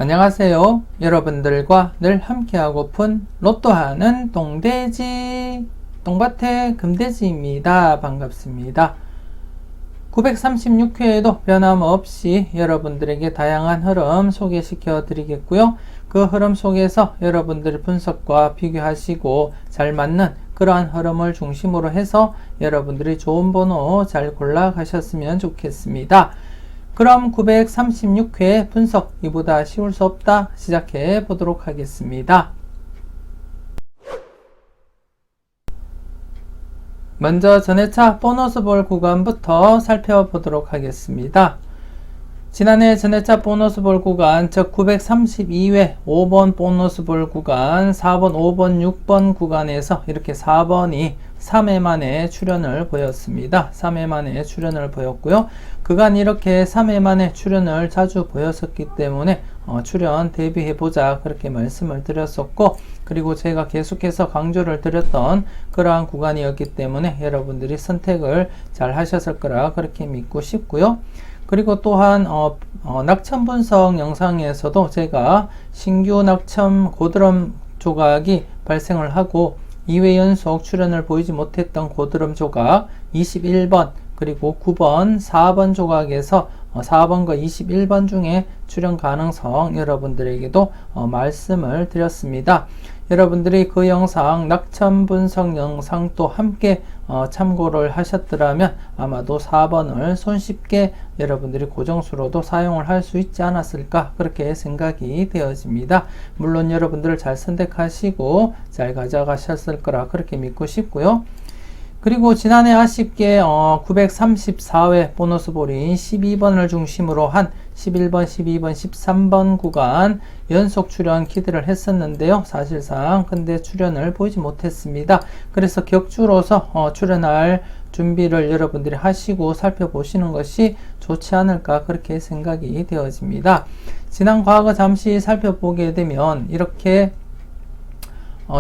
안녕하세요. 여러분들과 늘 함께하고픈 로또하는 똥돼지 똥밭의 금돼지입니다. 반갑습니다. 936회에도 변함없이 여러분들에게 다양한 흐름 소개시켜 드리겠고요. 그 흐름 속에서 여러분들의 분석과 비교하시고 잘 맞는 그러한 흐름을 중심으로 해서 여러분들이 좋은 번호 잘 골라 가셨으면 좋겠습니다. 그럼 936회 분석 이보다 쉬울 수 없다 시작해 보도록 하겠습니다. 먼저 전회차 보너스 볼 구간부터 살펴보도록 하겠습니다. 지난해 전회차 보너스 볼 구간, 즉 932회 5번 보너스 볼 구간, 4번, 5번, 6번 구간에서 이렇게 4번이 3회 만에 출현을 보였습니다. 3회 만에 출현을 보였고요. 그간 이렇게 3회 만에 출현을 자주 보였었기 때문에 출현 대비해보자 그렇게 말씀을 드렸었고, 그리고 제가 계속해서 강조를 드렸던 그러한 구간이었기 때문에 여러분들이 선택을 잘 하셨을 거라 그렇게 믿고 싶고요. 그리고 또한 낙첨 분석 영상에서도 제가 신규 낙첨 고드름 조각이 발생을 하고 2회 연속 출현을 보이지 못했던 고드름 조각 21번 그리고 9번, 4번 조각에서 4번과 21번 중에 출현 가능성 여러분들에게도 말씀을 드렸습니다. 여러분들이 그 영상, 낙첨 분석 영상도 함께 참고를 하셨더라면 아마도 4번을 손쉽게 여러분들이 고정수로도 사용을 할 수 있지 않았을까 그렇게 생각이 되어집니다. 물론 여러분들 잘 선택하시고 잘 가져가셨을 거라 그렇게 믿고 싶고요. 그리고 지난해 아쉽게 934회 보너스볼인 12번을 중심으로 한 11번, 12번, 13번 구간 연속 출현 기대를 했었는데요. 사실상 근데 출현을 보이지 못했습니다. 그래서 격주로서 출현할 준비를 여러분들이 하시고 살펴보시는 것이 좋지 않을까 그렇게 생각이 되어집니다. 지난 과거 잠시 살펴보게 되면 이렇게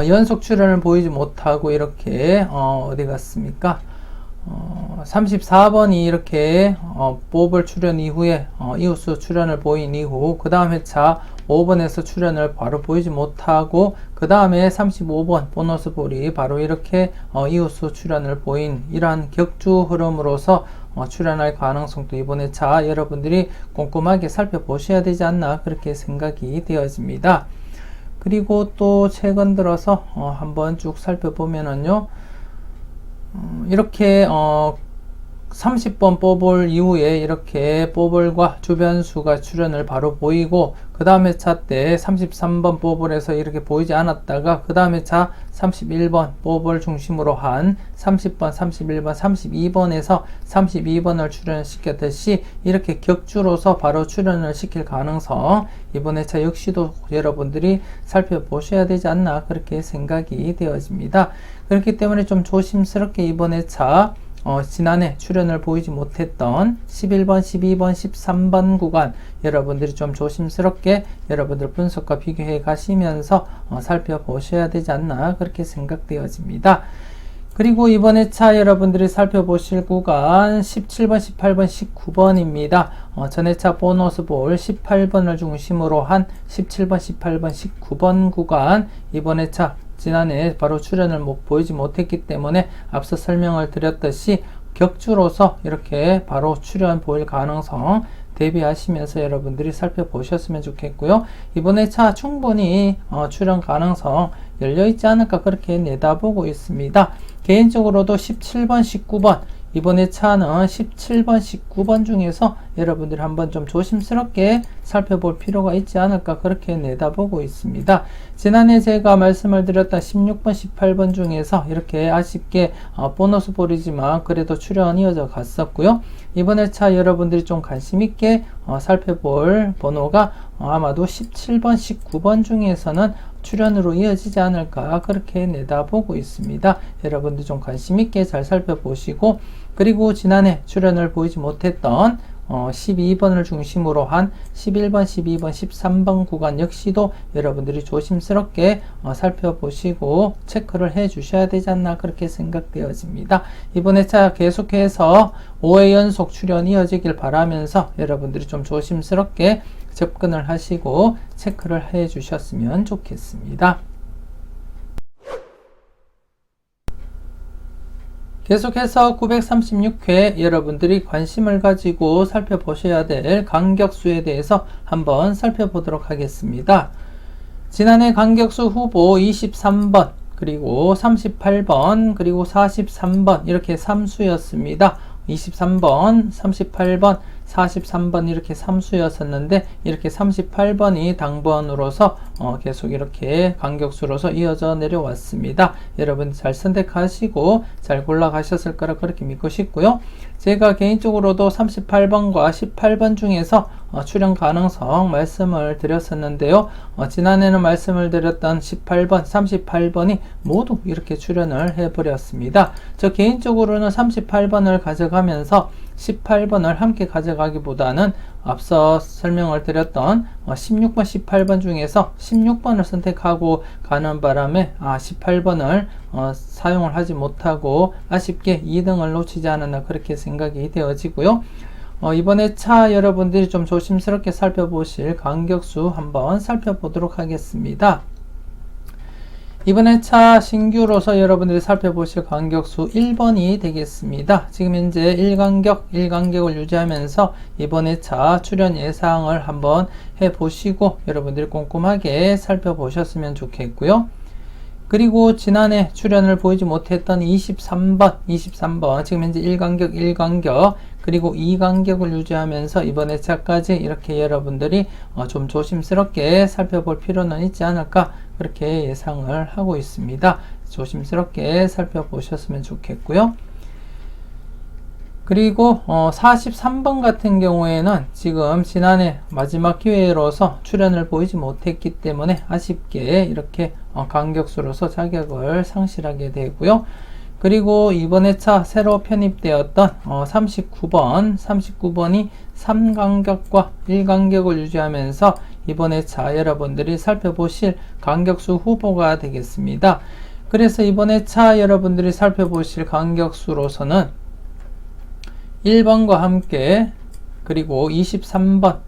연속 출현을 보이지 못하고 이렇게 어디 갔습니까? 34번이 이렇게 뽑을 출현 이후에 이웃수 출현을 보인 이후 그 다음 회차 5번에서 출현을 바로 보이지 못하고 그 다음에 35번 보너스 볼이 바로 이렇게 이웃수 출현을 보인 이러한 격주 흐름으로서 출현할 가능성도 이번 회차 여러분들이 꼼꼼하게 살펴보셔야 되지 않나 그렇게 생각이 되어집니다. 그리고 또 최근 들어서 한번 쭉 살펴보면은요, 이렇게 30번 뽑을 이후에 이렇게 뽑을과 주변수가 출현을 바로 보이고 그 다음 회차 때 33번 뽑을에서 이렇게 보이지 않았다가 그 다음 회차 31번 뽑을 중심으로 한 30번, 31번, 32번에서 32번을 출현시켰듯이 이렇게 격주로서 바로 출현을 시킬 가능성 이번 회차 역시도 여러분들이 살펴보셔야 되지 않나 그렇게 생각이 되어집니다. 그렇기 때문에 좀 조심스럽게 이번 회차 지난해 출현을 보이지 못했던 11번, 12번, 13번 구간 여러분들이 좀 조심스럽게 여러분들 분석과 비교해 가시면서 살펴보셔야 되지 않나 그렇게 생각되어집니다. 그리고 이번 회차 여러분들이 살펴보실 구간 17번, 18번, 19번입니다. 전회차 보너스 볼 18번을 중심으로 한 17번, 18번, 19번 구간 이번 회차 지난해 바로 출현을 보이지 못했기 때문에 앞서 설명을 드렸듯이 격주로서 이렇게 바로 출현 보일 가능성 대비하시면서 여러분들이 살펴보셨으면 좋겠고요. 이번 회차 충분히 출현 가능성 열려있지 않을까 그렇게 내다보고 있습니다. 개인적으로도 17번, 19번 이번 회차는 17번, 19번 중에서 여러분들이 한번 좀 조심스럽게 살펴볼 필요가 있지 않을까 그렇게 내다보고 있습니다. 지난해 제가 말씀을 드렸던 16번, 18번 중에서 이렇게 아쉽게 보너스 볼이지만 그래도 출현이 이어져 갔었고요. 이번 회차 여러분들이 좀 관심 있게 살펴볼 번호가 아마도 17번, 19번 중에서는 출현으로 이어지지 않을까 그렇게 내다보고 있습니다. 여러분들 좀 관심 있게 잘 살펴보시고 그리고 지난해 출현을 보이지 못했던 12번을 중심으로 한 11번, 12번, 13번 구간 역시도 여러분들이 조심스럽게 살펴보시고 체크를 해 주셔야 되지 않나 그렇게 생각되어집니다. 이번 회차 계속해서 5회 연속 출현 이어지길 바라면서 여러분들이 좀 조심스럽게 접근을 하시고 체크를 해 주셨으면 좋겠습니다. 계속해서 936회 여러분들이 관심을 가지고 살펴보셔야 될 간격수에 대해서 한번 살펴보도록 하겠습니다. 지난해 간격수 후보 23번, 그리고 38번, 그리고 43번 이렇게 3수였습니다. 23번, 38번, 43번 이렇게 3수였었는데 이렇게 38번이 당번으로서 계속 이렇게 간격수로서 이어져 내려왔습니다. 여러분 잘 선택하시고 잘 골라가셨을 거라 그렇게 믿고 싶고요. 제가 개인적으로도 38번과 18번 중에서 출연 가능성 말씀을 드렸었는데요. 지난해는 말씀을 드렸던 18번, 38번이 모두 이렇게 출연을 해버렸습니다. 저 개인적으로는 38번을 가져가면서 18번을 함께 가져가기보다는 앞서 설명을 드렸던 16번, 18번 중에서 16번을 선택하고 가는 바람에 18번을 사용을 하지 못하고 아쉽게 2등을 놓치지 않았나 그렇게 생각이 되어지고요. 이번에 차 여러분들이 좀 조심스럽게 살펴보실 간격수 한번 살펴보도록 하겠습니다. 이번에 차 신규로서 여러분들이 살펴보실 간격수 1번이 되겠습니다. 지금 현재 1간격을 유지하면서 이번에 차 출연 예상을 한번 해보시고 여러분들이 꼼꼼하게 살펴보셨으면 좋겠고요. 그리고 지난해 출연을 보이지 못했던 23번 지금 현재 1간격 그리고 2간격을 유지하면서 이번에 차까지 이렇게 여러분들이 좀 조심스럽게 살펴볼 필요는 있지 않을까 그렇게 예상을 하고 있습니다. 조심스럽게 살펴보셨으면 좋겠고요. 그리고 43번 같은 경우에는 지금 지난해 마지막 기회로서 출연을 보이지 못했기 때문에 아쉽게 이렇게 간격수로서 자격을 상실하게 되고요. 그리고 이번에 차 새로 편입되었던 39번이 3간격과 1간격을 유지하면서 이번에 차 여러분들이 살펴보실 간격수 후보가 되겠습니다. 그래서 이번에 차 여러분들이 살펴보실 간격수로서는 1번과 함께 그리고 23번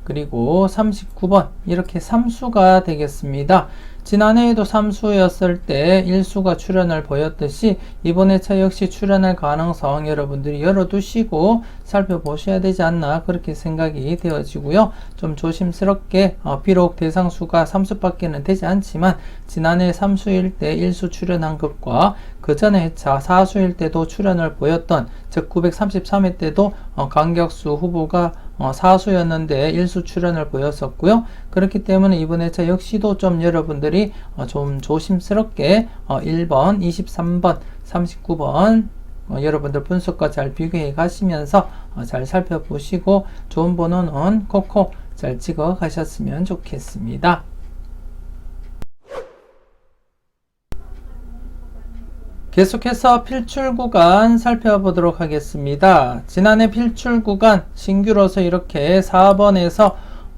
그리고 39번 이렇게 3수가 되겠습니다. 지난해에도 3수였을 때 1수가 출연을 보였듯이 이번에 차 역시 출연할 가능성 여러분들이 열어두시고 살펴보셔야 되지 않나 그렇게 생각이 되어지고요. 좀 조심스럽게 비록 대상수가 3수밖에는 되지 않지만 지난해 3수일 때 1수 출연한 것과 그 전에 차 4수일 때도 출연을 보였던 즉 933회 때도 간격수 후보가 4수였는데 1수 출연을 보였었고요. 그렇기 때문에 이번에 차 역시도 좀 여러분들이 좀 조심스럽게 1번, 23번, 39번 여러분들 분석과 잘 비교해 가시면서 잘 살펴보시고 좋은 번호는 콕콕 잘 찍어 가셨으면 좋겠습니다. 계속해서 필출 구간 살펴보도록 하겠습니다. 지난해 필출 구간 신규로서 이렇게 4번에서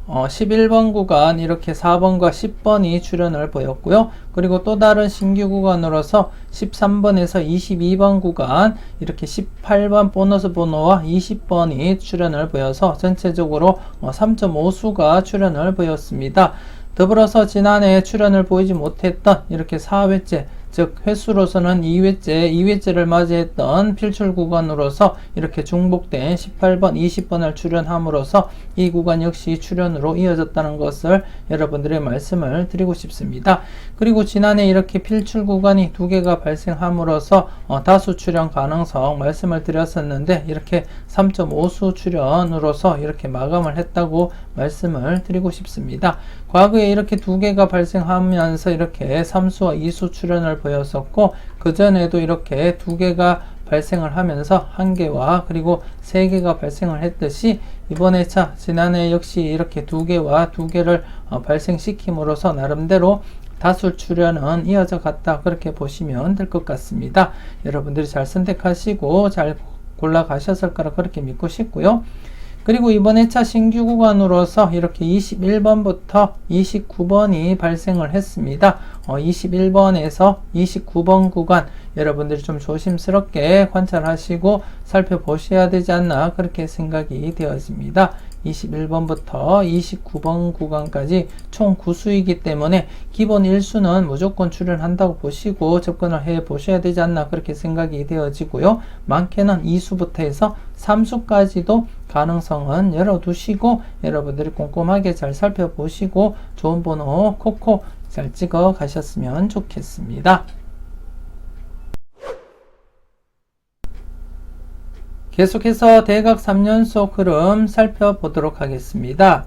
11번 구간 이렇게 4번과 10번이 출연을 보였고요. 그리고 또 다른 신규 구간으로서 13번에서 22번 구간 이렇게 18번 보너스 번호와 20번이 출연을 보여서 전체적으로 3.5수가 출연을 보였습니다. 더불어서 지난해 출연을 보이지 못했던 이렇게 4회째 즉 횟수로서는 2회째를 맞이했던 필출 구간으로서 이렇게 중복된 18번, 20번을 출연함으로써 이 구간 역시 출연으로 이어졌다는 것을 여러분들의 말씀을 드리고 싶습니다. 그리고 지난해 이렇게 필출 구간이 2개가 발생함으로써 다수 출연 가능성 말씀을 드렸었는데 이렇게 3.5수 출연으로서 이렇게 마감을 했다고 말씀을 드리고 싶습니다. 과거에 이렇게 2개가 발생하면서 이렇게 3수와 2수 출연을 보였었고 그 전에도 이렇게 2개가 발생을 하면서 1개와 그리고 3개가 발생을 했듯이 이번에 차 지난해 역시 이렇게 2개와 2개를 발생시킴으로써 나름대로 다수 출연은 이어져 갔다 그렇게 보시면 될 것 같습니다. 여러분들이 잘 선택하시고 잘 골라가셨을 거라 그렇게 믿고 싶고요. 그리고 이번에 차 신규 구간으로서 이렇게 21번부터 29번이 발생을 했습니다. 21번에서 29번 구간 여러분들이 좀 조심스럽게 관찰하시고 살펴보셔야 되지 않나 그렇게 생각이 되어집니다. 21번부터 29번 구간까지 총 9수이기 때문에 기본 1수는 무조건 출연한다고 보시고 접근을 해 보셔야 되지 않나 그렇게 생각이 되어지고요. 많게는 2수부터 해서 3수까지도 가능성은 열어두시고 여러분들이 꼼꼼하게 잘 살펴보시고 좋은 번호 콕콕 잘 찍어 가셨으면 좋겠습니다. 계속해서 대각 3연속 흐름 살펴보도록 하겠습니다.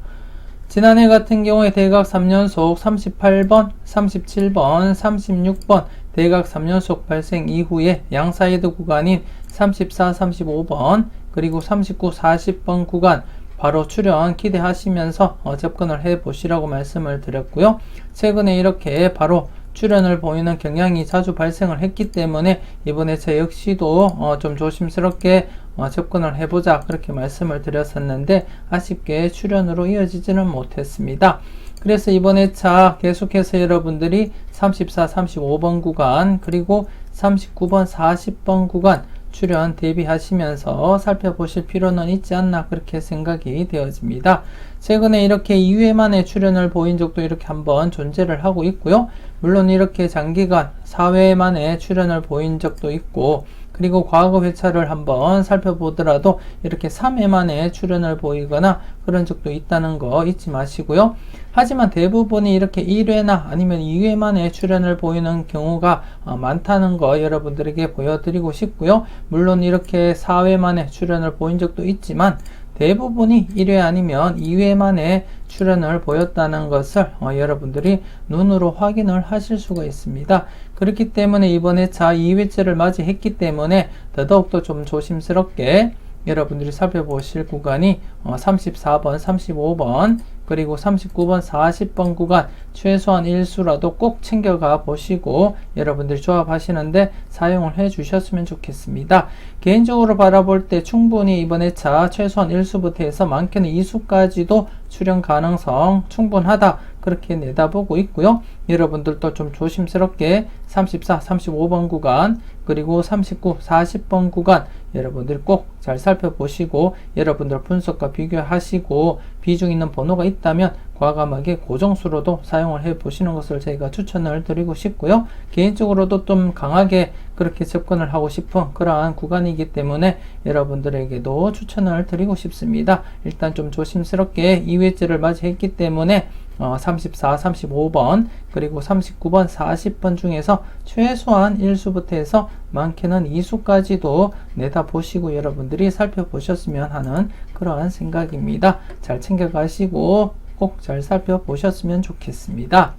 지난해 같은 경우에 대각 3연속 38번, 37번, 36번 대각 3연속 발생 이후에 양사이드 구간인 34, 35번 그리고 39, 40번 구간 바로 출연 기대하시면서 접근을 해 보시라고 말씀을 드렸고요. 최근에 이렇게 바로 출연을 보이는 경향이 자주 발생을 했기 때문에 이번에 제 역시도 좀 조심스럽게 접근을 해보자 그렇게 말씀을 드렸었는데 아쉽게 출연으로 이어지지는 못했습니다. 그래서 이번에 차 계속해서 여러분들이 34, 35번 구간 그리고 39번, 40번 구간 출연 대비하시면서 살펴보실 필요는 있지 않나 그렇게 생각이 되어집니다. 최근에 이렇게 2회 만에 출연을 보인 적도 이렇게 한번 존재를 하고 있고요. 물론 이렇게 장기간 4회 만에 출연을 보인 적도 있고 그리고 과거 회차를 한번 살펴보더라도 이렇게 3회 만에 출연을 보이거나 그런 적도 있다는 거 잊지 마시고요. 하지만 대부분이 이렇게 1회나 아니면 2회 만에 출연을 보이는 경우가 많다는 거 여러분들에게 보여드리고 싶고요. 물론 이렇게 4회 만에 출연을 보인 적도 있지만 대부분이 1회 아니면 2회 만에 출연을 보였다는 것을 여러분들이 눈으로 확인을 하실 수가 있습니다. 그렇기 때문에 이번에 자 2회째를 맞이했기 때문에 더더욱더 좀 조심스럽게 여러분들이 살펴보실 구간이 34번, 35번 그리고 39번, 40번 구간 최소한 1수라도 꼭 챙겨가 보시고 여러분들이 조합하시는데 사용을 해 주셨으면 좋겠습니다. 개인적으로 바라볼 때 충분히 이번 회차 최소한 1수부터 해서 많게는 2수까지도 출연 가능성 충분하다 그렇게 내다보고 있고요. 여러분들도 좀 조심스럽게 34, 35번 구간 그리고 39, 40번 구간 여러분들 꼭 잘 살펴보시고 여러분들 분석과 비교하시고 비중 있는 번호가 있다면 과감하게 고정수로도 사용을 해 보시는 것을 저희가 추천을 드리고 싶고요. 개인적으로도 좀 강하게 그렇게 접근을 하고 싶은 그러한 구간이기 때문에 여러분들에게도 추천을 드리고 싶습니다. 일단 좀 조심스럽게 2회째를 맞이했기 때문에 34, 35번 그리고 39번, 40번 중에서 최소한 1수부터 해서 많게는 2수까지도 내다보시고 여러분들이 살펴보셨으면 하는 그러한 생각입니다. 잘 챙겨가시고 꼭 잘 살펴보셨으면 좋겠습니다.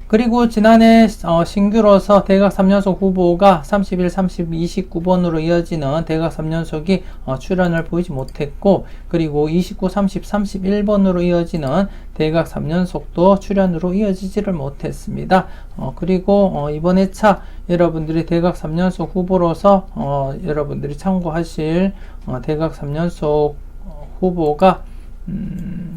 그리고 지난해 신규로서 대각 3연속 후보가 31, 30, 29번으로 이어지는 대각 3연속이 출연을 보이지 못했고 그리고 29, 30, 31번으로 이어지는 대각 3연속도 출연으로 이어지지를 못했습니다. 그리고 이번 회차 여러분들이 대각 3연속 후보로서 여러분들이 참고하실 대각 3연속 후보가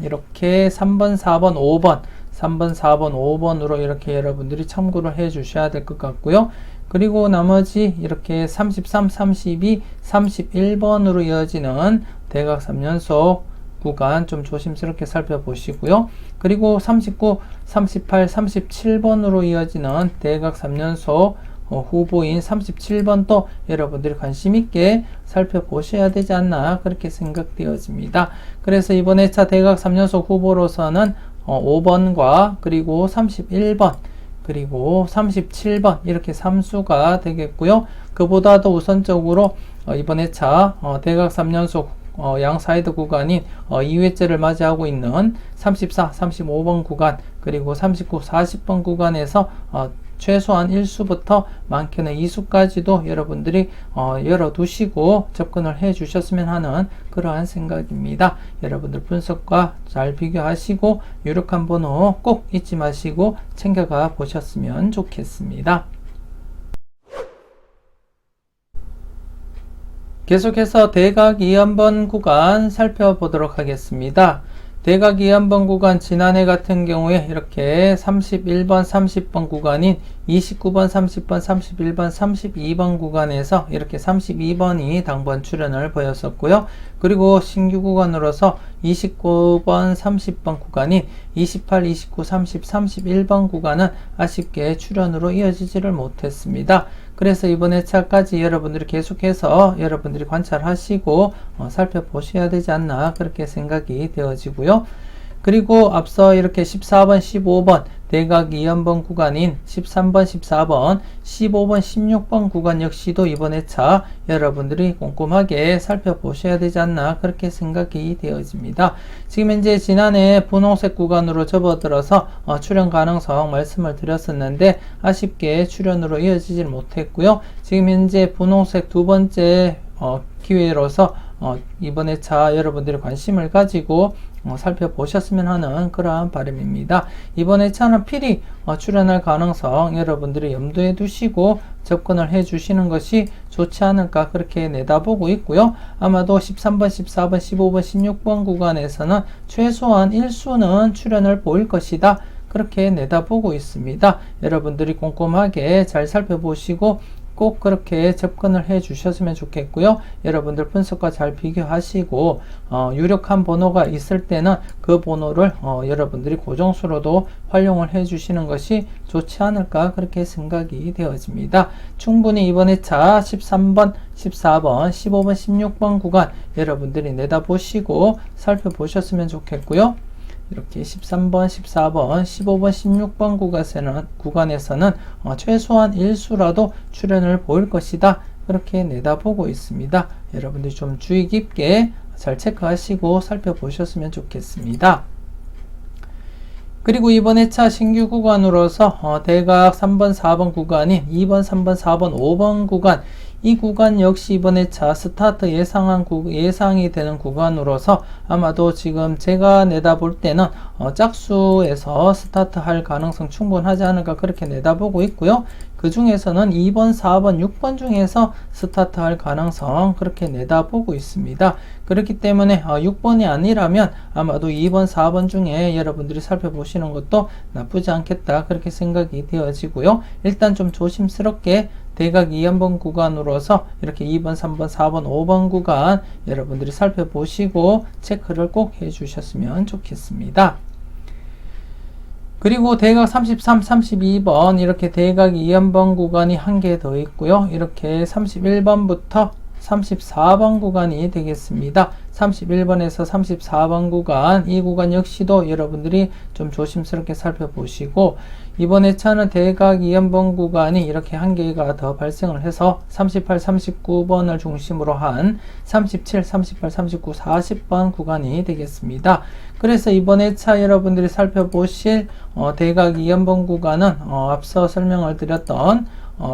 이렇게 3번, 4번, 5번 3번, 4번, 5번으로 이렇게 여러분들이 참고를 해 주셔야 될 것 같고요. 그리고 나머지 이렇게 33, 32, 31번으로 이어지는 대각 3연속 구간 좀 조심스럽게 살펴보시고요. 그리고 39, 38, 37번으로 이어지는 대각 3연속 후보인 37번도 여러분들이 관심있게 살펴보셔야 되지 않나 그렇게 생각되어집니다. 그래서 이번 회차 대각 3연속 후보로서는 5번과 그리고 31번 그리고 37번 이렇게 3수가 되겠고요. 그보다도 우선적으로 이번 회차 대각 3연속 양사이드 구간인 2회째를 맞이하고 있는 34, 35번 구간 그리고 39, 40번 구간에서 최소한 1수부터 많게는 2수까지도 여러분들이 열어두시고 접근을 해 주셨으면 하는 그러한 생각입니다. 여러분들 분석과 잘 비교하시고 유력한 번호 꼭 잊지 마시고 챙겨가 보셨으면 좋겠습니다. 계속해서 대각 2연번 구간 살펴보도록 하겠습니다. 대각 2연번 구간 지난해 같은 경우에 이렇게 31번, 30번 구간인 29번, 30번, 31번, 32번 구간에서 이렇게 32번이 당번 출현을 보였었고요. 그리고 신규 구간으로서 29번, 30번 구간인 28, 29, 30, 31번 구간은 아쉽게 출현으로 이어지지를 못했습니다. 그래서 이번 회차까지 여러분들이 계속해서 여러분들이 관찰하시고 살펴보셔야 되지 않나 그렇게 생각이 되어지고요. 그리고 앞서 이렇게 14번, 15번 대각 2연번 구간인 13번, 14번, 15번, 16번 구간 역시도 이번 회차 여러분들이 꼼꼼하게 살펴보셔야 되지 않나 그렇게 생각이 되어집니다. 지금 현재 지난해 분홍색 구간으로 접어들어서 출현 가능성 말씀을 드렸었는데 아쉽게 출현으로 이어지질 못했고요. 지금 현재 분홍색 두 번째 기회로서 이번 회차 여러분들이 관심을 가지고 살펴보셨으면 하는 그러한 바람입니다. 이번 회차는 필히 출현할 가능성 여러분들이 염두에 두시고 접근을 해 주시는 것이 좋지 않을까 그렇게 내다보고 있고요. 아마도 13번, 14번, 15번, 16번 구간에서는 최소한 1수는 출현을 보일 것이다. 그렇게 내다보고 있습니다. 여러분들이 꼼꼼하게 잘 살펴보시고 꼭 그렇게 접근을 해 주셨으면 좋겠고요. 여러분들 분석과 잘 비교하시고 유력한 번호가 있을 때는 그 번호를 여러분들이 고정수로도 활용을 해 주시는 것이 좋지 않을까 그렇게 생각이 되어집니다. 충분히 이번 회차 13번, 14번, 15번, 16번 구간 여러분들이 내다보시고 살펴보셨으면 좋겠고요. 이렇게 13번, 14번, 15번, 16번 구간에서는 최소한 1수라도 출현을 보일 것이다. 그렇게 내다보고 있습니다. 여러분들이 좀 주의 깊게 잘 체크하시고 살펴보셨으면 좋겠습니다. 그리고 이번 회차 신규 구간으로서 대각 3번, 4번 구간인 2번, 3번, 4번, 5번 구간 이 구간 역시 이번 회차 스타트 예상이 되는 구간으로서 아마도 지금 제가 내다볼 때는 짝수에서 스타트 할 가능성 충분하지 않을까 그렇게 내다보고 있고요. 그 중에서는 2번, 4번, 6번 중에서 스타트 할 가능성 그렇게 내다보고 있습니다. 그렇기 때문에 6번이 아니라면 아마도 2번, 4번 중에 여러분들이 살펴보시는 것도 나쁘지 않겠다 그렇게 생각이 되어지고요. 일단 좀 조심스럽게 대각 2연번 구간으로서 이렇게 2번, 3번, 4번, 5번 구간 여러분들이 살펴보시고 체크를 꼭 해주셨으면 좋겠습니다. 그리고 대각 33, 32번 이렇게 대각 2연번 구간이 한 개 더 있고요. 이렇게 31번부터 34번 구간이 되겠습니다. 31번에서 34번 구간, 이 구간 역시도 여러분들이 좀 조심스럽게 살펴보시고 이번 회차는 대각 2연번 구간이 이렇게 한 개가 더 발생을 해서 38, 39번을 중심으로 한 37, 38, 39, 40번 구간이 되겠습니다. 그래서 이번 회차 여러분들이 살펴보실 대각 2연번 구간은 앞서 설명을 드렸던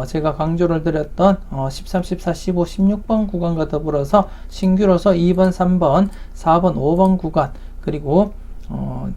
제가 강조를 드렸던 13, 14, 15, 16번 구간과 더불어서 신규로서 2번, 3번, 4번, 5번 구간 그리고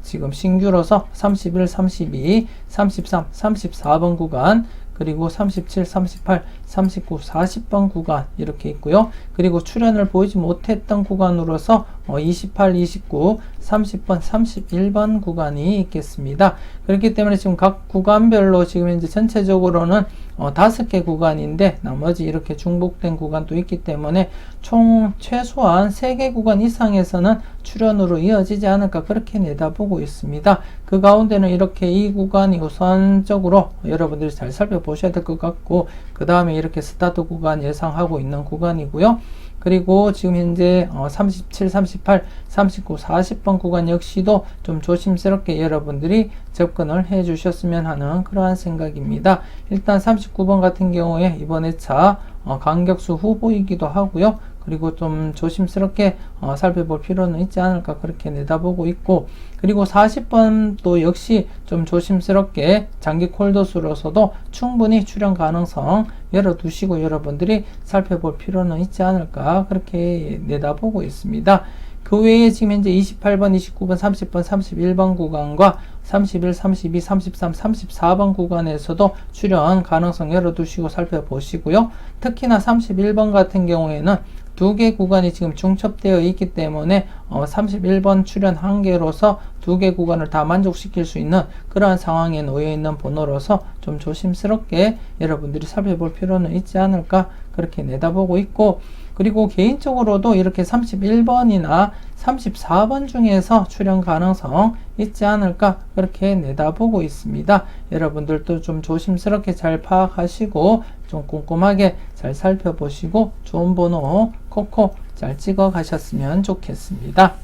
지금 신규로서 31, 32, 33, 34번 구간 그리고 37, 38, 39, 40번 구간 이렇게 있고요. 그리고 출현을 보이지 못했던 구간으로서 28, 29, 30번, 31번 구간이 있겠습니다. 그렇기 때문에 지금 각 구간별로 지금 현재 전체적으로는 5개 구간인데 나머지 이렇게 중복된 구간도 있기 때문에 총 최소한 3개 구간 이상에서는 출현으로 이어지지 않을까 그렇게 내다보고 있습니다. 그 가운데는 이렇게 이 구간이 우선적으로 여러분들이 잘 살펴보셔야 될 것 같고 그 다음에 이렇게 스타트 구간 예상하고 있는 구간이고요. 그리고 지금 현재 37, 38, 39, 40번 구간 역시도 좀 조심스럽게 여러분들이 접근을 해 주셨으면 하는 그러한 생각입니다. 일단 39번 같은 경우에 이번 회차 강격수 후보이기도 하고요. 그리고 좀 조심스럽게 살펴볼 필요는 있지 않을까 그렇게 내다보고 있고 그리고 40번도 역시 좀 조심스럽게 장기 콜더수로서도 충분히 출현 가능성 열어두시고 여러분들이 살펴볼 필요는 있지 않을까 그렇게 내다보고 있습니다. 그 외에 지금 현재 28번, 29번, 30번, 31번 구간과 31, 32, 33, 34번 구간에서도 출현 가능성 열어두시고 살펴보시고요. 특히나 31번 같은 경우에는 두 개 구간이 지금 중첩되어 있기 때문에 31번 출현 한 개로서 두 개 구간을 다 만족시킬 수 있는 그러한 상황에 놓여 있는 번호로서 좀 조심스럽게 여러분들이 살펴볼 필요는 있지 않을까 그렇게 내다보고 있고, 그리고 개인적으로도 이렇게 31번이나 34번 중에서 출현 가능성 있지 않을까 그렇게 내다보고 있습니다. 여러분들도 좀 조심스럽게 잘 파악하시고 좀 꼼꼼하게 잘 살펴보시고 좋은 번호 콕콕 잘 찍어 가셨으면 좋겠습니다.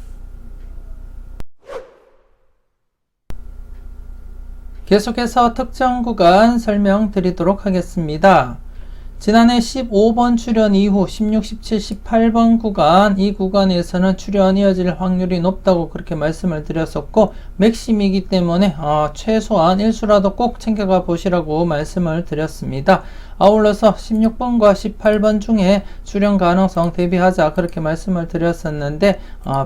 계속해서 특정 구간 설명드리도록 하겠습니다. 지난해 15번 출현 이후 16, 17, 18번 구간, 이 구간에서는 출현 이어질 확률이 높다고 그렇게 말씀을 드렸었고, 맥심이기 때문에 최소한 1수라도 꼭 챙겨가 보시라고 말씀을 드렸습니다. 아울러서 16번과 18번 중에 출현 가능성 대비하자 그렇게 말씀을 드렸었는데,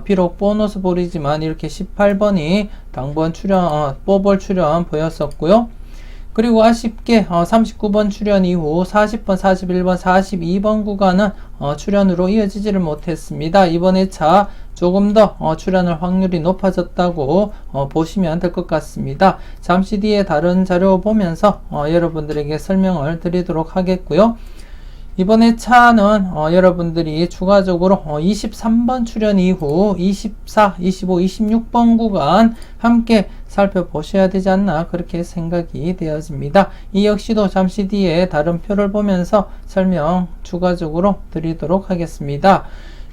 비록 보너스 볼이지만 이렇게 18번이 당번 출현, 뽀볼 출현 보였었고요. 그리고 아쉽게 39번 출현 이후 40번, 41번, 42번 구간은 출현으로 이어지지를 못했습니다. 이번 회차 조금 더 출현할 확률이 높아졌다고 보시면 될 것 같습니다. 잠시 뒤에 다른 자료 보면서 여러분들에게 설명을 드리도록 하겠고요. 이번 회차는 여러분들이 추가적으로 23번 출현 이후 24, 25, 26번 구간 함께 살펴보셔야 되지 않나 그렇게 생각이 되어집니다. 이 역시도 잠시 뒤에 다른 표를 보면서 설명 추가적으로 드리도록 하겠습니다.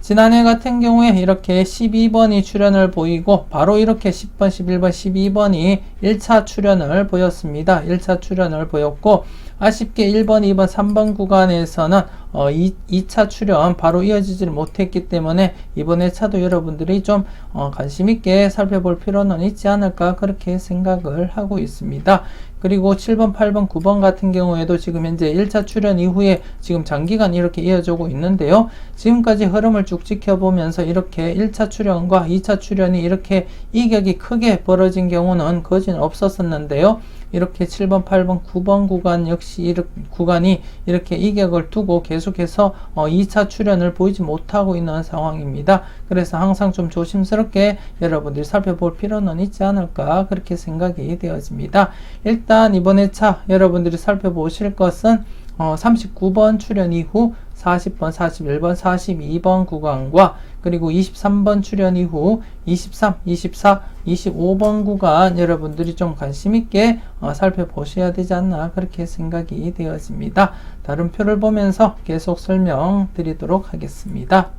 지난해 같은 경우에 이렇게 12번이 출현을 보이고 바로 이렇게 10번, 11번, 12번이 1차 출현을 보였습니다. 1차 출현을 보였고, 아쉽게 1번, 2번, 3번 구간에서는 2차 출현 바로 이어지지를 못했기 때문에 이번 회차도 여러분들이 좀 관심 있게 살펴볼 필요는 있지 않을까 그렇게 생각을 하고 있습니다. 그리고 7번, 8번, 9번 같은 경우에도 지금 현재 1차 출현 이후에 지금 장기간 이렇게 이어지고 있는데요. 지금까지 흐름을 쭉 지켜보면서 이렇게 1차 출현과 2차 출현이 이렇게 이격이 크게 벌어진 경우는 거진 없었었는데요. 이렇게 7번, 8번, 9번 구간 역시 구간이 이렇게 이격을 두고 계속해서 2차 출현을 보이지 못하고 있는 상황입니다. 그래서 항상 좀 조심스럽게 여러분들이 살펴볼 필요는 있지 않을까 그렇게 생각이 되어집니다. 일단 이번 회차 여러분들이 살펴보실 것은 39번 출현 이후 40번, 41번, 42번 구간과 그리고 23번 출현 이후 23, 24, 25번 구간 여러분들이 좀 관심 있게 살펴보셔야 되지 않나 그렇게 생각이 되어집니다. 다른 표를 보면서 계속 설명드리도록 하겠습니다.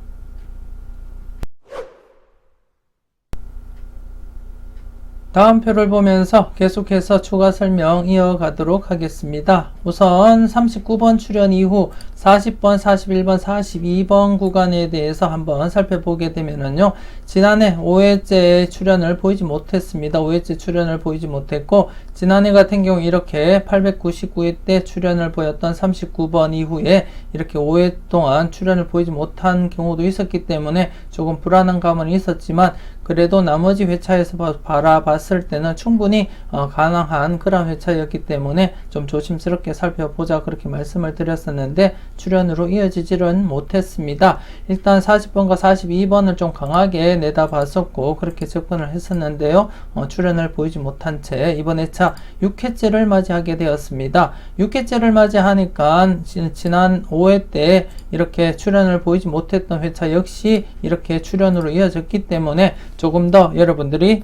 다음 표를 보면서 계속해서 추가 설명 이어가도록 하겠습니다. 우선 39번 출현 이후 40번, 41번, 42번 구간에 대해서 한번 살펴보게 되면은요, 지난해 5회째 출현을 보이지 못했습니다. 5회째 출현을 보이지 못했고, 지난해 같은 경우 이렇게 899회 때 출현을 보였던 39번 이후에 이렇게 5회 동안 출현을 보이지 못한 경우도 있었기 때문에 조금 불안한 감은 있었지만, 그래도 나머지 회차에서 바라봤을 때는 충분히 가능한 그런 회차였기 때문에 좀 조심스럽게 살펴보자 그렇게 말씀을 드렸었는데 출현으로 이어지지는 못했습니다. 일단 40번과 42번을 좀 강하게 내다봤었고 그렇게 접근을 했었는데요. 출현을 보이지 못한 채 이번 회차 6회째를 맞이하게 되었습니다. 6회째를 맞이하니까 지난 5회 때 이렇게 출현을 보이지 못했던 회차 역시 이렇게 출현으로 이어졌기 때문에 조금 더 여러분들이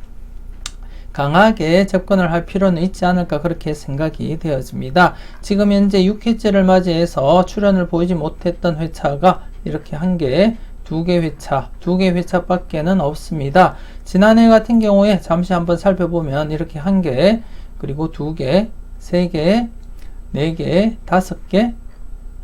강하게 접근을 할 필요는 있지 않을까 그렇게 생각이 되어집니다. 지금 현재 6회째를 맞이해서 출현을 보이지 못했던 회차가 이렇게 한 개, 두 개 회차 밖에는 없습니다. 지난해 같은 경우에 잠시 한번 살펴보면 이렇게 한 개, 그리고 두 개, 세 개, 네 개, 다섯 개,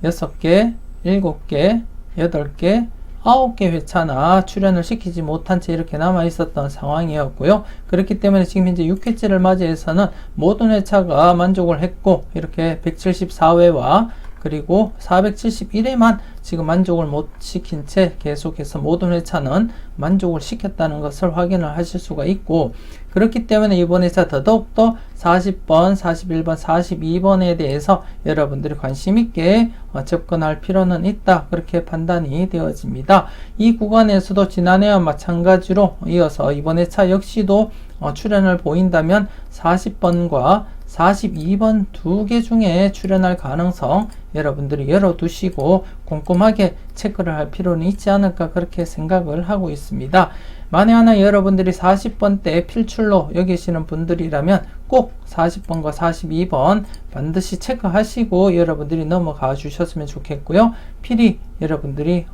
여섯 개, 일곱 개, 여덟 개, 9개 회차나 출현을 시키지 못한 채 이렇게 남아 있었던 상황이었고요. 그렇기 때문에 지금 현재 6회째를 맞이해서는 모든 회차가 만족을 했고 이렇게 174회와 그리고 471회만 지금 만족을 못 시킨 채 계속해서 모든 회차는 만족을 시켰다는 것을 확인을 하실 수가 있고, 그렇기 때문에 이번 회차 더더욱더 40번, 41번, 42번에 대해서 여러분들이 관심 있게 접근할 필요는 있다, 그렇게 판단이 되어집니다. 이 구간에서도 지난해와 마찬가지로 이어서 이번 회차 역시도 출현을 보인다면 40번과 42번 두 개 중에 출현할 가능성 여러분들이 열어두시고 꼼꼼하게 체크를 할 필요는 있지 않을까, 그렇게 생각을 하고 있습니다. 만에 하나 여러분들이 40번 때 필출로 여기시는 분들이라면 꼭 40번과 42번 반드시 체크하시고 여러분들이 넘어가 주셨으면 좋겠고요. 필히 여러분들이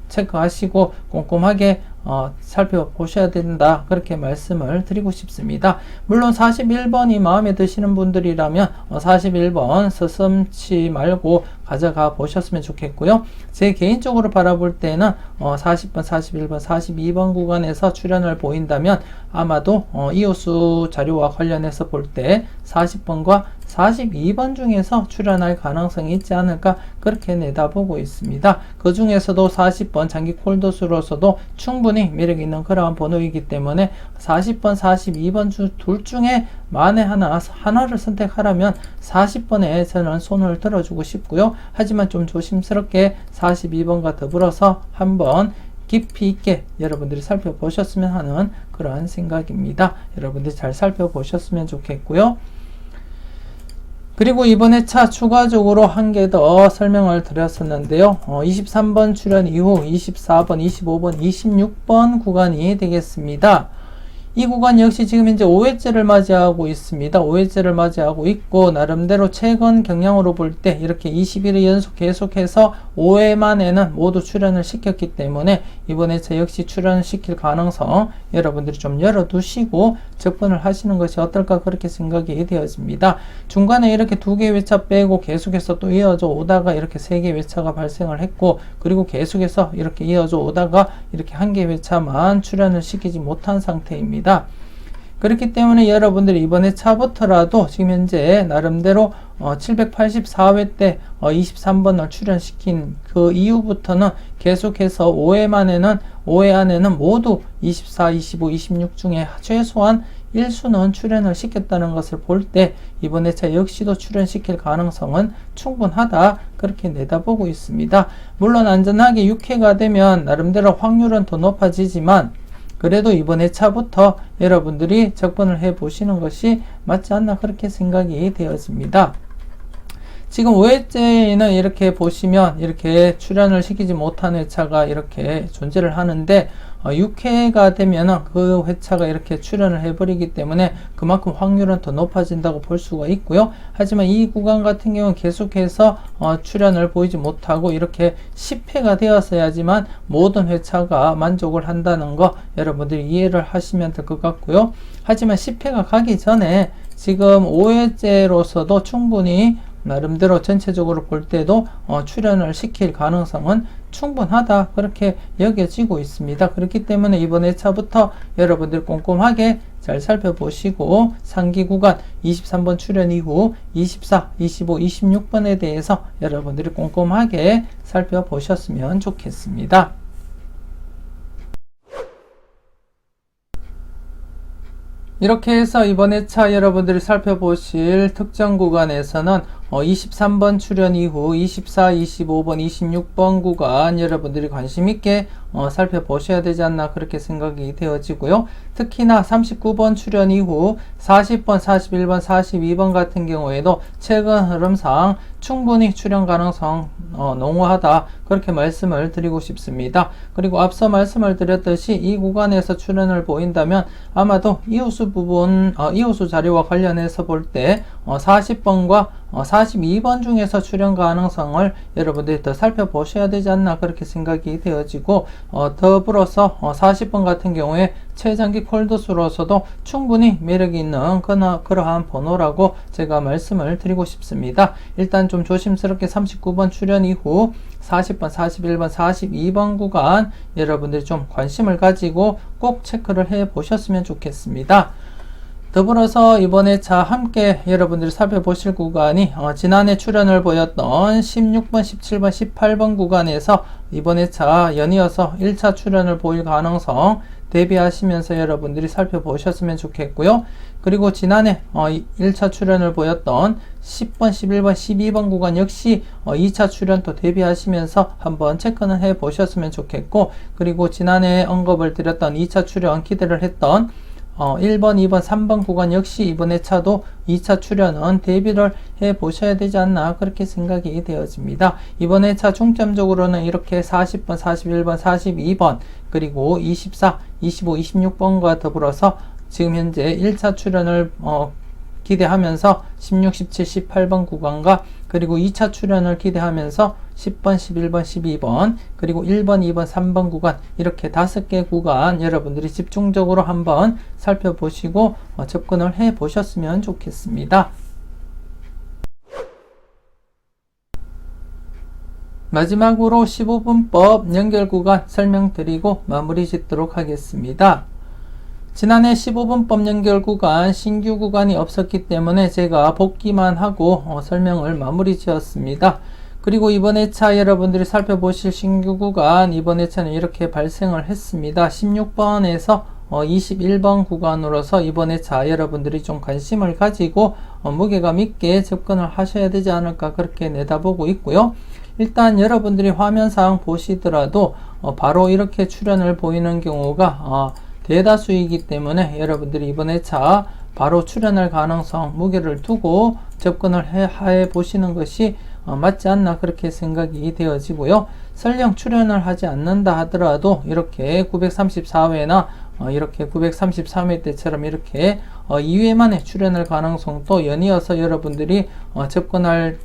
체크하시고 꼼꼼하게 살펴보셔야 된다, 그렇게 말씀을 드리고 싶습니다. 물론 41번이 마음에 드시는 분들이라면 41번 서슴지 말고 가져가 보셨으면 좋겠고요. 제 개인적으로 바라볼 때는 40번, 41번, 42번 구간에서 출현을 보인다면 아마도 이호수 자료와 관련해서 볼 때 40번과 42번 중에서 출현할 가능성이 있지 않을까, 그렇게 내다보고 있습니다. 그 중에서도 40번 장기 콜더수로서도 충분히 매력 있는 그러한 번호이기 때문에 40번, 42번 둘 중에 만에 하나를 선택하라면 40번에 저는 손을 들어주고 싶고요. 하지만 좀 조심스럽게 42번과 더불어서 한번 깊이 있게 여러분들이 살펴보셨으면 하는 그러한 생각입니다. 여러분들이 잘 살펴보셨으면 좋겠고요. 그리고 이번 회차 추가적으로 한 개 더 설명을 드렸었는데요. 23번 출현 이후 24번, 25번, 26번 구간이 되겠습니다. 이 구간 역시 지금 현재 5회째를 맞이하고 있습니다. 5회째를 맞이하고 있고, 나름대로 최근 경향으로 볼 때 이렇게 21회 연속 계속해서 5회 만에는 모두 출연을 시켰기 때문에 이번 회차 역시 출연시킬 가능성 여러분들이 좀 열어두시고 접근을 하시는 것이 어떨까, 그렇게 생각이 되어집니다. 중간에 이렇게 2개 회차 빼고 계속해서 또 이어져 오다가 이렇게 3개 회차가 발생을 했고, 그리고 계속해서 이렇게 이어져 오다가 이렇게 1개 회차만 출연을 시키지 못한 상태입니다. 그렇기 때문에 여러분들이 이번 회차부터라도 지금 현재 나름대로 784회 때 23번을 출연시킨 그 이후부터는 계속해서 5회 안에는 모두 24, 25, 26 중에 최소한 1수는 출연을 시켰다는 것을 볼 때 이번 회차 역시도 출연시킬 가능성은 충분하다, 그렇게 내다보고 있습니다. 물론 안전하게 6회가 되면 나름대로 확률은 더 높아지지만 그래도 이번 회차부터 여러분들이 접근을 해 보시는 것이 맞지 않나, 그렇게 생각이 되어집니다. 지금 5회째에는 이렇게 보시면 이렇게 출연을 시키지 못한 회차가 이렇게 존재를 하는데 6회가 되면 그 회차가 이렇게 출연을 해버리기 때문에 그만큼 확률은 더 높아진다고 볼 수가 있고요. 하지만 이 구간 같은 경우는 계속해서 출연을 보이지 못하고 이렇게 10회가 되었어야지만 모든 회차가 만족을 한다는 거 여러분들이 이해를 하시면 될 것 같고요. 하지만 10회가 가기 전에 지금 5회째로서도 충분히 나름대로 전체적으로 볼 때도 출연을 시킬 가능성은 충분하다, 그렇게 여겨지고 있습니다. 그렇기 때문에 이번 회차부터 여러분들 꼼꼼하게 잘 살펴보시고 상기 구간 23번 출연 이후 24, 25, 26번에 대해서 여러분들이 꼼꼼하게 살펴보셨으면 좋겠습니다. 이렇게 해서 이번 회차 여러분들이 살펴보실 특정 구간에서는 23번 출연 이후 24, 25번, 26번 구간 여러분들이 관심있게 살펴보셔야 되지 않나, 그렇게 생각이 되어지고요. 특히나 39번 출연 이후 40번, 41번, 42번 같은 경우에도 최근 흐름상 충분히 출연 가능성 농후하다, 그렇게 말씀을 드리고 싶습니다. 그리고 앞서 말씀을 드렸듯이 이 구간에서 출연을 보인다면 아마도 이호수 부분, 이호수 자료와 관련해서 볼 때 40번과 42번 중에서 출연 가능성을 여러분들이 더 살펴보셔야 되지 않나, 그렇게 생각이 되어지고, 더불어서 40번 같은 경우에 최장기 콜드수로서도 충분히 매력이 있는 그러한 번호라고 제가 말씀을 드리고 싶습니다. 일단 좀 조심스럽게 39번 출연 이후 40번, 41번, 42번 구간 여러분들이 좀 관심을 가지고 꼭 체크를 해 보셨으면 좋겠습니다. 더불어서 이번에 차 함께 여러분들이 살펴보실 구간이 지난해 출연을 보였던 16번, 17번, 18번 구간에서 이번에 차 연이어서 1차 출연을 보일 가능성 대비하시면서 여러분들이 살펴보셨으면 좋겠고요. 그리고 지난해 1차 출연을 보였던 10번, 11번, 12번 구간 역시 2차 출연도 대비하시면서 한번 체크는 해 보셨으면 좋겠고, 그리고 지난해 언급을 드렸던 2차 출연 기대를 했던 1번, 2번, 3번 구간 역시 이번에 차도 2차 출연은 대비를 해 보셔야 되지 않나 그렇게 생각이 되어집니다. 이번에 차 중점적으로는 이렇게 40번, 41번, 42번 그리고 24, 25, 26번과 더불어서 지금 현재 1차 출연을 기대하면서 16, 17, 18번 구간과 그리고 2차 출연을 기대하면서 10번, 11번, 12번 그리고 1번, 2번, 3번 구간 이렇게 5개 구간 여러분들이 집중적으로 한번 살펴보시고 접근을 해 보셨으면 좋겠습니다. 마지막으로 15분법 연결 구간 설명드리고 마무리 짓도록 하겠습니다. 지난해 15분법 연결 구간 신규 구간이 없었기 때문에 제가 복기만 하고 설명을 마무리 지었습니다. 그리고 이번에 차 여러분들이 살펴보실 신규 구간 이번에 차는 이렇게 발생을 했습니다. 16번에서 21번 구간으로서 이번에 차 여러분들이 좀 관심을 가지고 무게감 있게 접근을 하셔야 되지 않을까 그렇게 내다보고 있고요. 일단 여러분들이 화면상 보시더라도 바로 이렇게 출현을 보이는 경우가 대다수이기 때문에 여러분들이 이번에 차 바로 출현할 가능성 무게를 두고 접근을 해 보시는 것이 맞지 않나 그렇게 생각이 되어지고요. 설령 출현을 하지 않는다 하더라도 이렇게 934회나 이렇게 933회 때처럼 이렇게 2회만에 출현할 가능성도 연이어서 여러분들이 접근할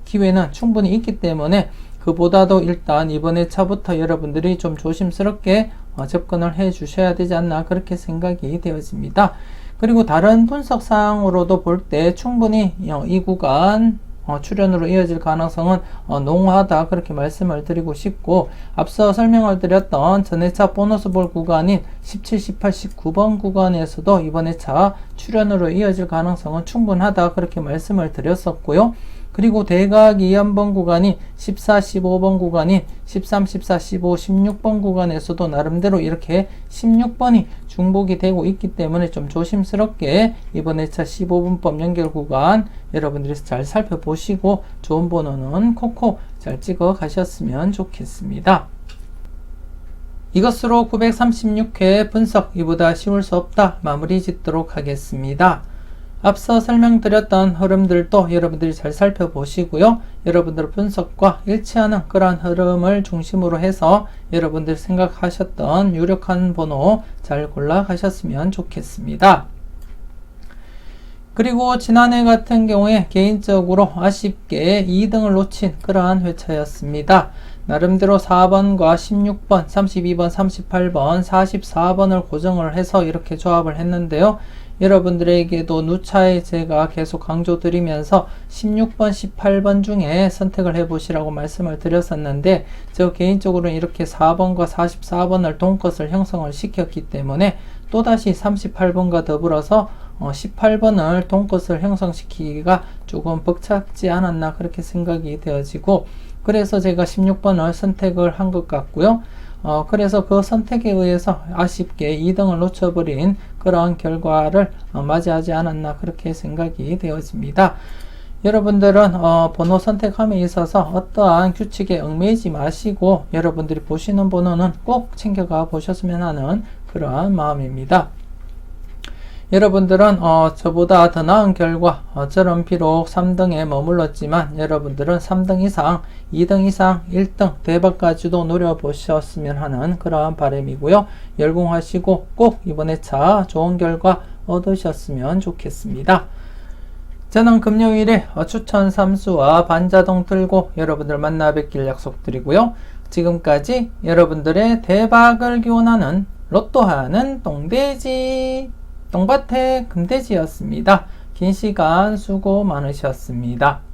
기회는 충분히 있기 때문에 그보다도 일단 이번에 차부터 여러분들이 좀 조심스럽게 접근을 해 주셔야 되지 않나 그렇게 생각이 되어집니다. 그리고 다른 분석 사항으로도 볼 때 충분히 이 구간 출현으로 이어질 가능성은 농후하다 그렇게 말씀을 드리고 싶고, 앞서 설명을 드렸던 전회차 보너스 볼 구간인 17, 18, 19번 구간에서도 이번에 차 출현으로 이어질 가능성은 충분하다 그렇게 말씀을 드렸었고요. 그리고 대각 2연번 구간인 14, 15번 구간인 13, 14, 15, 16번 구간에서도 나름대로 이렇게 16번이 중복이 되고 있기 때문에 좀 조심스럽게 이번에 차 15분법 연결 구간 여러분들이 잘 살펴보시고 좋은 번호는 콕콕 잘 찍어 가셨으면 좋겠습니다. 이것으로 936회 분석 이보다 쉬울 수 없다 마무리 짓도록 하겠습니다. 앞서 설명드렸던 흐름들도 여러분들이 잘 살펴보시고요. 여러분들 분석과 일치하는 그러한 흐름을 중심으로 해서 여러분들이 생각하셨던 유력한 번호 잘 골라 가셨으면 좋겠습니다. 그리고 지난해 같은 경우에 개인적으로 아쉽게 2등을 놓친 그러한 회차였습니다. 나름대로 4번과 16번, 32번, 38번, 44번을 고정을 해서 이렇게 조합을 했는데요. 여러분들에게도 누차에 제가 계속 강조드리면서 16번, 18번 중에 선택을 해보시라고 말씀을 드렸었는데, 저 개인적으로는 이렇게 4번과 44번을 동컷을 형성을 시켰기 때문에 또다시 38번과 더불어서 18번을 동컷을 형성시키기가 조금 벅찼지 않았나 그렇게 생각이 되어지고, 그래서 제가 16번을 선택을 한 것 같고요. 그래서 그 선택에 의해서 아쉽게 2등을 놓쳐버린 그러한 결과를 맞이하지 않았나 그렇게 생각이 되어집니다. 여러분들은 번호 선택함에 있어서 어떠한 규칙에 얽매이지 마시고 여러분들이 보시는 번호는 꼭 챙겨가 보셨으면 하는 그러한 마음입니다. 여러분들은 저보다 더 나은 결과, 저는 비록 3등에 머물렀지만 여러분들은 3등 이상, 2등 이상, 1등 대박까지도 노려보셨으면 하는 그러한 바람이고요. 열공하시고 꼭 이번에 차 좋은 결과 얻으셨으면 좋겠습니다. 저는 금요일에 추천 3수와 반자동 들고 여러분들 만나 뵙길 약속드리고요. 지금까지 여러분들의 대박을 기원하는 로또하는 똥돼지 똥밭의 금돼지였습니다. 긴 시간 수고 많으셨습니다.